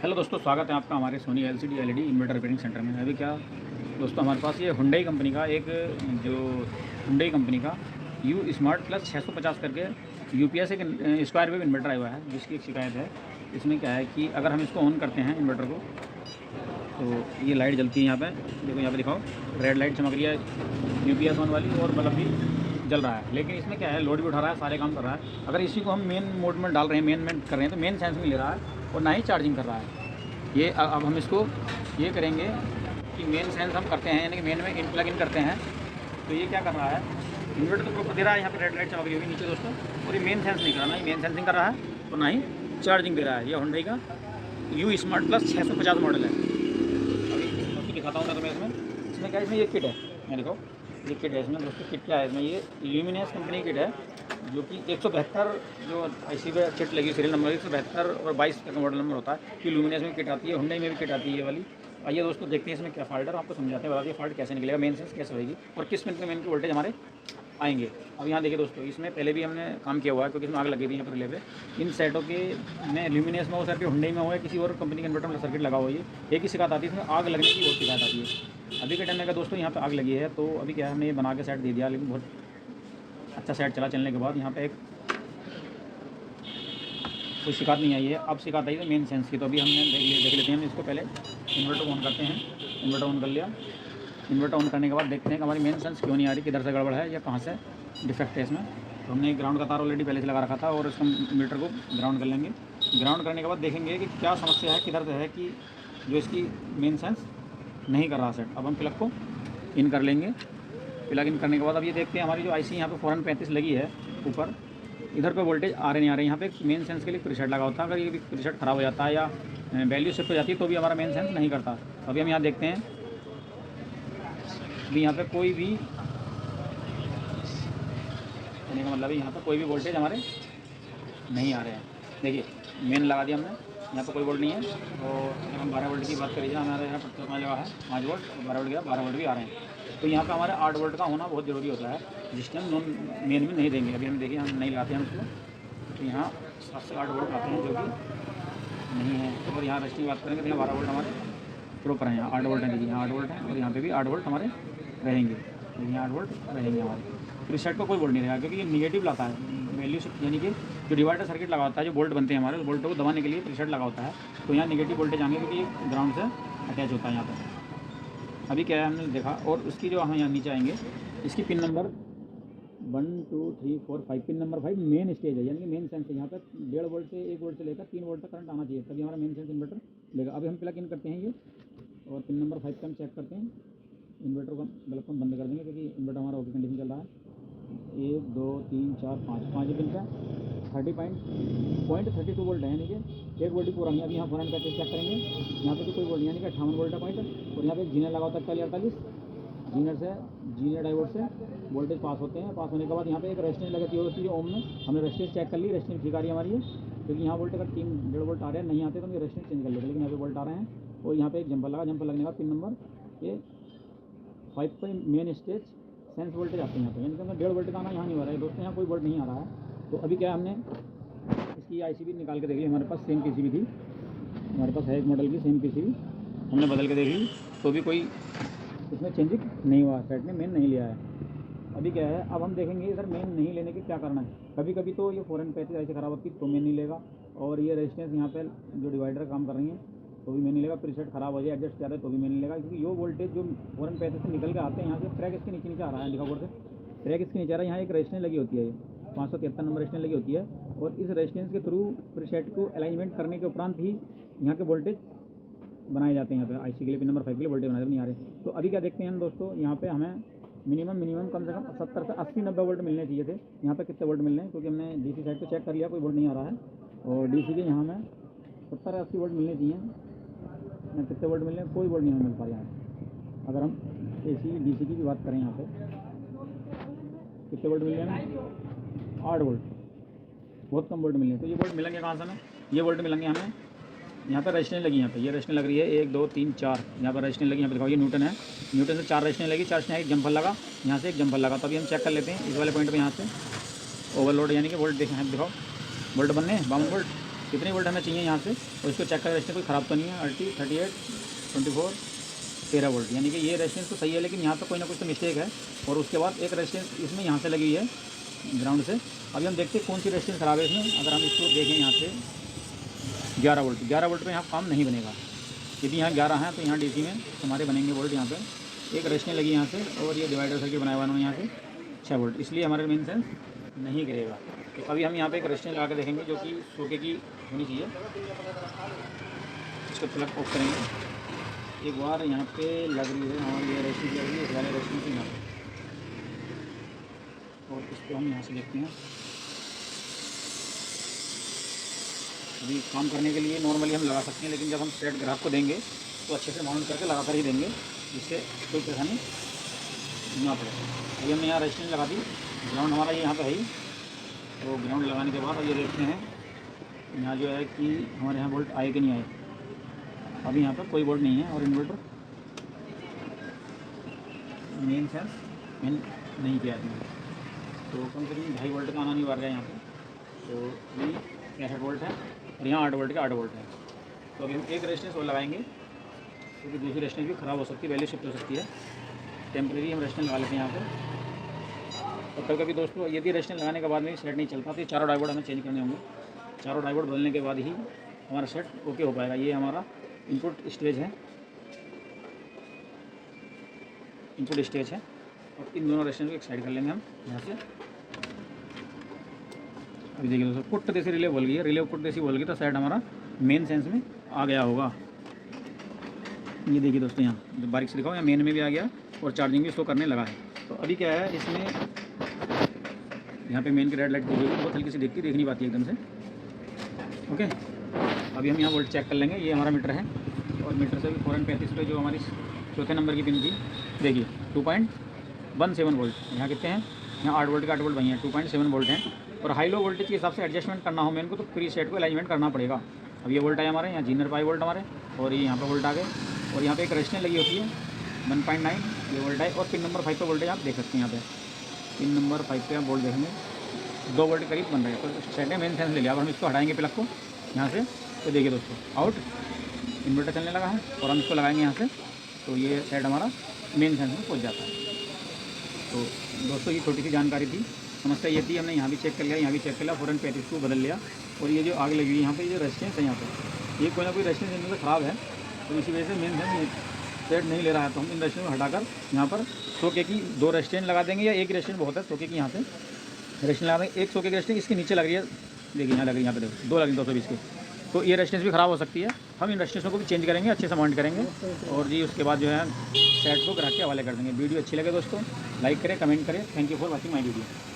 Hello दोस्तों, स्वागत है आपका हमारे Sony LCD LED inverter repairing centre में। अभी क्या दोस्तों, हमारे पास ये हुंडई कंपनी का यू स्मार्ट प्लस 650 करके यूपीएस एक स्क्वायर वेव इन्वर्टर आया हुआ है, जिसकी एक शिकायत है। इसमें क्या है कि अगर हम इसको ऑन करते हैं इन्वर्टर को, तो ये लाइट जलती है। यहाँ पे देखो, यहाँ पे दिखाओ, रेड लाइट चमक रही है यूपीएस ऑन वाली, और बल्ब भी जल रहा है। लेकिन इसमें क्या है, लोड भी उठा रहा है, सारे काम कर रहा है। अगर इसी को हम मेन मोड में डाल रहे हैं, मेन कर रहे हैं, तो मेन सेंस नहीं ले रहा है और ना ही चार्जिंग कर रहा है। ये अब हम इसको ये करेंगे कि मेन सेंस हम करते हैं, यानी कि मेन में प्लग इन करते हैं। तो ये क्या कर रहा है, इन्वर्टर तो प्रॉपर दे रहा है, यहाँ पे रेड लाइट चमक रही होगी नीचे दोस्तों, और ये मेन सेंस नहीं कर रहा, ना ही मेन सेंसिंग कर रहा है और ना ही चार्जिंग दे रहा है। ये हुंडई का यू स्मार्ट प्लस 650 मॉडल है। अभी दोस्तों दिखाता हूँ मैं तुम्हें। इसमें क्या है, इसमें ये किट है, मैं देखो ये किट है। इसमें दोस्तों किट क्या है, इसमें ये ल्यूमिनस कंपनी की किट है, जो कि 172 जो IC पे किट लगी, सीरियल नंबर 172 और 22 का मॉडल नंबर होता है कि ल्यूमिनस में किट आती है, हुंडई में भी किट आती है ये वाली। आइए दोस्तों देखते हैं इसमें क्या फॉल्ट है, आपको समझाते हैं, बताइए फॉल्ट कैसे निकलेगा, मेन सेंस कैसे होगी और किस मिनट में मेन की वोल्टेज हमारे आएंगे। अब यहाँ देखिए दोस्तों, इसमें पहले भी हमने काम किया हुआ है, क्योंकि इसमें आग लगी थी यहाँ पर रिले पे। इन सेटों के में ल्यूमिनस में हो, सर्किट हुंडई में हो या किसी और कंपनी के इन्वर्टर में सर्किट लगा हुआ है, एक ही शिकायत आती है, इसमें आग लगने की बहुत शिकायत आती है। अभी के टाइम में दोस्तों यहाँ पे आग लगी है, तो अभी क्या है, हमने ये बना के सेट दे दिया, लेकिन बहुत अच्छा सेट चला। चलने के बाद यहाँ पे एक कोई शिकायत नहीं आई है। अब शिकायत आई है मेन सेंस की, तो अभी हमने देख लेते हैं। हम इसको पहले इन्वर्टर ऑन करते हैं। इन्वर्टर ऑन कर लिया। इन्वर्टर ऑन करने के बाद देखते हैं कि हमारी मेन सेंस क्यों नहीं आ रही, किधर से गड़बड़ है या कहाँ से डिफेक्ट है इसमें। तो हमने ग्राउंड का तार ऑलरेडी पहले से लगा रखा था, और इसको मीटर को ग्राउंड कर लेंगे। ग्राउंड करने के बाद देखेंगे कि क्या समस्या है, किधर से है कि जो इसकी मेन सेंस नहीं कर रहा सेट। अब हम प्लग को इन कर लेंगे। प्लग इन करने के बाद अब ये देखते हैं, हमारी जो IC यहाँ पे 435 लगी है ऊपर, इधर पे वोल्टेज आ रहे नहीं आ रहे। यहाँ पे मेन सेंस के लिए प्रीसेट लगा होता है, अगर ये प्रीसेट ख़राब हो जाता है या वैल्यू शिफ्ट हो जाती है, तो भी हमारा मेन सेंस नहीं करता। अभी हम यहाँ देखते हैं, अभी यहाँ पे कोई भी, कहने का मतलब है यहाँ पे कोई भी वोल्टेज हमारे नहीं आ रहे हैं। देखिए मेन लगा दिया हमने, यहाँ पे कोई वोल्ट नहीं है। और अगर हम 12 वोल्ट की बात करिए, हमारे यहाँ प्रत्येक लगा है 5 वोल्ट, 12 वोल्ट गया, 12 वोल्ट भी आ रहे हैं। तो यहाँ पे हमारे 8 वोल्ट का होना बहुत ज़रूरी होता है, जिस टाइम नॉन मेन में नहीं देंगे। अभी हम देखिए, हम नहीं लगाते हैं उसको, तो यहाँ 7 से 8 वोल्ट आते हैं, जो कि नहीं है। और यहाँ रेस्ट की बात करेंगे तो यहाँ 12 वोल्ट हमारे प्रॉपर हैं। यहाँ 8 वोल्ट हैं, देखिए यहाँ 8 वोल्ट हैं, और यहाँ पे भी 8 वोल्ट हमारे रहेंगे। देखिए 8 वोल्ट रहेंगे हमारे। प्रीसेट को कोई वोल्ट नहीं रहेगा, क्योंकि ये निगेटिव लाता है वैल्यू शिफ्ट, यानी कि जो डिवाइडर सर्किट लगा होता है, जो बोल्ट बनते हैं हमारे, उस बोल्ट को दबाने के लिए प्रीसेट लगा होता है। तो यहाँ निगेटिव वोल्टेज आएंगे, क्योंकि ग्राउंड से अटैच होता है यहाँ पर। अभी क्या है, हमने देखा, और उसकी जो हम यहाँ नीचे आएंगे, इसकी pin number 1 2 3 4 5, pin number 5 main stage है, यानी कि मेन सेंस है। यहाँ पर 1.5 वोल्ट से 1 वोल्ट से लेकर 3 वोल्ट तक करंट आना चाहिए, तभी हमारा मेन सेंस इन्वर्टर लेगा। अभी हम प्लग इन करते हैं ये, और पिन नंबर 5 का हम चेक करते हैं। इन्वर्टर को बल्ब को बंद कर देंगे, क्योंकि इन्वर्टर हमारा ओके कंडीशन चल रहा है। 1 2 3 4 5 पिन का 30.32 वोल्ट है, यानी कि 1 वोल्ट ही पूरा नहीं। अभी यहाँ फोरन का चेक करेंगे, यहाँ पे भी कोई वोल्ट नहीं, यानी कि 58 वोल्ट का पॉइंट। और यहाँ पे जीनर लगा होता है 48, जीनर डायोड से वोल्टेज पास होते हैं। पास होने के बाद यहाँ पे एक रेजिस्टेंस लगती है ओम में। हमने रेजिस्टेंस चेक कर ली, रेजिस्टेंस ठीक आ रही है हमारी, क्योंकि यहाँ वोल्ट अगर 3.5 वोल्ट आ रहे हैं, नहीं आते तो हम ये रेजिस्टेंस चेंज कर लेते, लेकिन यहाँ पे वोल्ट आ रहे हैं। और यहाँ पे एक जंपर लगा, जंपर लगने के बाद पिन नंबर ये 5 पर मेन स्टेज सेंस वोल्टेज आते हैं यहाँ पे, यानी कि हमें 1.5 वोल्ट का आना यहाँ नहीं हो रहा है दोस्तों, यहाँ कोई वोल्ट नहीं आ रहा है। तो अभी क्या, हमने इसकी IC भी निकाल के देख ली, हमारे पास सेम PCB थी, हमारे पास है एक मॉडल की सेम PCB, हमने बदल के देख ली, तो भी कोई इसमें चेंजिंग नहीं हुआ, सेट ने मेन नहीं लिया है। अभी क्या है, अब हम देखेंगे सर मेन नहीं लेने के क्या करना है। कभी कभी तो ये 435 ऐसे ख़राब होती तो मेन नहीं लेगा, और ये रेजिस्टेंस यहाँ पे जो डिवाइडर काम कर रही है तो भी मैंने लेगा। प्रीसेट खराब हो जाए, एडजस्ट किया है तो भी मैंने लेगा, क्योंकि ये वोल्टेज जो 435 से निकल के आते हैं यहाँ से, ट्रैक इसके नीचे आ रहा है, दिखा बोर्ड से ट्रैक इसके नीचे आ रहा है। यहाँ एक रेजिस्टेंस लगी होती है, ये 573 नंबर रेजिस्टेंस लगी होती है, और इस रेजिस्टेंस के थ्रू प्रीसेट को अलाइनमेंट करने के उपरांत ही यहाँ के वोल्टेज बनाए जाते हैं। यहाँ पे IC के लिए पिन नंबर 5 के लिए वोल्टेज बनाए नहीं आ रहे। तो अभी क्या देखते हैं दोस्तों, यहाँ पे हमें मिनिमम कम से कम 70 से 80-90 वोल्ट मिलने चाहिए थे। यहाँ पे कितने वोल्ट मिल रहे हैं, क्योंकि हमने DC साइड को चेक कर लिया, कोई वोल्ट नहीं आ रहा है। और DC के यहाँ हमें 70-80 वोल्ट मिलने चाहिए, ना कितने वोल्ट मिल रहे हैं, कोई वोल्ट नहीं मिल पा रहा है। अगर हम AC DC की बात करें, यहाँ पे कितने वोल्ट मिल रहे हैं, 8 वोल्ट, बहुत कम वोल्ट मिल रहे हैं। तो ये वोल्ट मिलेंगे कहाँ से हमें, ये वोल्ट मिलेंगे हमें यहाँ पर रेजिस्टेंस लगी, यहाँ पे ये रेजिस्टेंस लग रही है 1 2 3 4, यहाँ पर रेजिस्टेंस लगी, यहाँ पे दिखाओ ये न्यूटन है, न्यूटन से 4 रेजिस्टेंस लगी, 4 से एक जंपर लगा, यहाँ से एक जंपर लगा। तो अभी हम चेक कर लेते हैं इस वाले पॉइंट पे, यहाँ से ओवरलोड यानी कि वोल्ट देखें, दिखाओ वोल्ट बनने 52 वोल्ट, कितने वोल्ट हमें चाहिए यहाँ से, और इसको चेक कर रेजिस्टेंस कोई ख़राब तो नहीं है। 38, 24, 13 वोल्ट, यानी कि ये रेजिस्टेंस तो सही है, लेकिन यहाँ पर कोई ना कुछ तो मिस्टेक है। और उसके बाद एक रेजिस्टेंस इसमें यहाँ से लगी हुई है ग्राउंड से। अभी हम देखते हैं कौन सी रेजिस्टेंस ख़राब है इसमें। अगर हम इसको देखें यहाँ से 11 वोल्ट, 11 वोल्ट पे यहाँ काम नहीं बनेगा। यदि यहाँ 11 है तो यहाँ डीसी में हमारे बनेंगे वोल्ट। यहाँ पे एक रेजिस्टेंस लगी यहाँ से, और ये डिवाइडर सर्किट बनाया हुआ है यहाँ से 6 वोल्ट, इसलिए हमारे मेन सेंस नहीं गिरेगा। तो अभी हम यहाँ पे एक रेजिस्टेंस लगा के देखेंगे जो कि सोके की होनी चाहिए। इसको प्लग ऑफ करेंगे। एक बार यहाँ पे लग रही है, हाँ ये रेजिस्टेंस लग रही है, इस वाले रेजिस्टेंस यहाँ पे, और इसको हम यहाँ से देखते हैं। अभी काम करने के लिए नॉर्मली हम लगा सकते हैं, लेकिन जब हम सेट ग्राहक को देंगे तो अच्छे से माउंट करके लगा कर ही देंगे, जिससे कोई परेशानी ना पड़े। अभी हमने यहाँ रेजिस्टेंस लगा दी, ग्राउंड हमारा ये यहाँ पे है ही। तो ग्राउंड लगाने के बाद अब ये देखते हैं यहाँ जो है कि हमारे यहाँ वोल्ट आए कि नहीं आए। अभी यहाँ पर कोई वोल्ट नहीं है, और इन्वर्टर मेन सेंस मेन नहीं किया इसमें, तो कम से कम 2.5 वोल्ट का आना नहीं बढ़ रहा है यहाँ पे। तो अभी 65 वोल्ट है, और यहाँ 8 वोल्ट का 8 वोल्ट है। तो अभी हम एक रेजिस्टेंस और लगाएंगे, क्योंकि दूसरी रेजिस्टेंस भी ख़राब हो सकती है, वैल्यू शिफ्ट हो सकती है। टेम्प्रेरी हम रेजिस्टेंस लगा लेते हैं यहाँ पर। और कभी कभी दोस्तों यदि रेजिस्टेंस लगाने के बाद में सेट नहीं चलता तो ये चारों डायोड हमें चेंज करने होंगे। चारों डायोड बदलने के बाद ही हमारा सेट ओके हो पाएगा। ये हमारा इनपुट स्टेज है, इनपुट स्टेज है, और इन दोनों रेजिस्टेंस को एक साइड कर लेंगे हम यहाँ से। अभी देखिए दोस्तों, पुट जैसे रिले बोल गई है, रिले पुट जैसी बोल गई तो साइड हमारा मेन सेंस में आ गया होगा। ये देखिए दोस्तों, यहाँ बारीक से दिखाओ, यहाँ मेन में भी आ गया और चार्जिंग भी शो करने लगा है। तो अभी क्या है इसमें, यहाँ पे मेन की रेड लाइट दिखेगी, बहुत हल्की सी देखती, देख नहीं पाती एकदम से। ओके, अभी हम यहाँ वोल्ट चेक कर लेंगे। ये हमारा मीटर है, और मीटर से भी 435 पे जो हमारी चौथे नंबर की पिन थी, देखिए 2.17 वोल्ट। यहाँ कितने हैं, यहाँ 8 वोल्ट का 8 वोल्ट वही है, 2.7 वोल्ट हैं। और हाई लो वोल्टेज के हिसाब से एडजस्टमेंट करना हो मेन को, तो प्री सेट को अलाइनमेंट करना पड़ेगा। अब ये वोल्ट आए हमारे यहाँ, जीनर पाई वोल्ट हमारे, और ये यहाँ पर वोल्ट आ गए, और यहाँ पे एक रेजिस्टेंस लगी होती है 1.9, ये वोल्ट आए। और पिन नंबर 5 पे वोल्टेज आप देख सकते हैं। यहाँ पे पिन नंबर 5 पे आप वोल्ट देखेंगे 2 वोल्ट के करीब बन रहे हैं। तो सेट है, मेन सेंस ले लिया। अब हम इसको हटाएंगे प्लग को यहाँ से, तो देखिए दोस्तों आउट इन्वर्टर चलने लगा है, और हम इसको लगाएंगे यहाँ से, तो ये सेट हमारा मेन सेंस में पहुँच जाता है। तो दोस्तों ये छोटी सी जानकारी थी। समस्या ये थी, हमने यहाँ भी चेक कर लिया, यहाँ भी चेक कर लिया, 435 को बदल लिया। और ये जो आग लगी हुई यहाँ पे, ये रेजिस्टेंस है यहाँ पे, ये कोई ना कोई रेजिस्टेंस इनमें ख़राब है, तो इसी वजह से मेन सेंस सेट नहीं ले रहा है। तो हम इन रेजिस्टेंस को हटाकर यहाँ पर सोके की 2 रेजिस्टेंस लगा देंगे, या एक रेजिस्टेंस बहुत है सोके की। यहाँ से रेजिस्टेंस लगा देंगे, एक सोके की रेजिस्टेंस इसके नीचे लग रही है, देखिए यहाँ लग रही है, यहाँ पे देखो 2 लगी 220 की। तो ये रेजिस्टेंस भी ख़राब हो सकती है। हम इन रेजिस्टेंसों को भी चेंज करेंगे, अच्छे से माउंट करेंगे, और जी उसके बाद जो है सेट को ग्राहक के हवाले कर देंगे। वीडियो अच्छी लगे दोस्तों, लाइक करें, कमेंट करें। Thank you for watching my video.